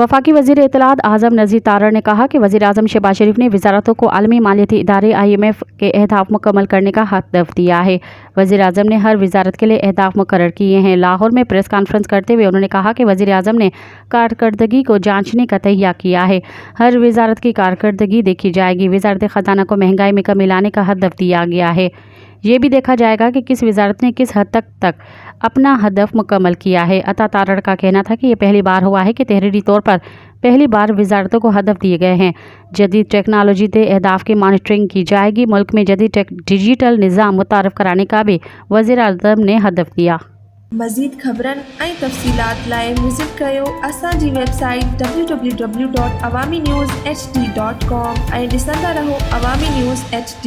वफाकी वज़ीर इत्तलात आज़म नज़ीर तारड़ ने कहा कि वज़ीर आज़म शहबाज शरीफ ने वज़ारतों को आलमी मालियाती इदारे IMF के अहदाफ मुकम्मल करने का हदफ दिया है। वज़ीर आज़म ने हर वज़ारत के लिए अहदाफ मुकर्रर किए हैं। लाहौर में प्रेस कॉन्फ्रेंस करते हुए उन्होंने कहा कि वज़ीर आज़म ने कारकर्दगी को जांचने का तहिया किया है। हर वज़ारत की कारकर्दगी देखी जाएगी। वज़ारत ख़जाना को महंगाई में कमी लाने का हदफ दिया गया है। ये भी देखा जाएगा कि किस वज़ारत ने किस हद तक अपना हदफ मुकम्मल किया है। अता तारड़ का कहना था कि ये पहली बार हुआ है कि तहरीरी तौर पर पहली बार वज़ारतों को हदफ दिए गए हैं। जदीद टेक्नोलॉजी से अहदाफ की मॉनिटरिंग की जाएगी। मुल्क में जदीद डिजिटल निज़ाम मुतारफ़ कराने का भी वज़ीर आज़म ने हदफ दिया। मज़ीद ख़बरनि ऐं तफ़सीलात लाइ विज़िट कयो असांजी वेबसाइट www.awamiNewsHD.com ऐं ॾिसंदा रहो अवामी न्यूज़ HD।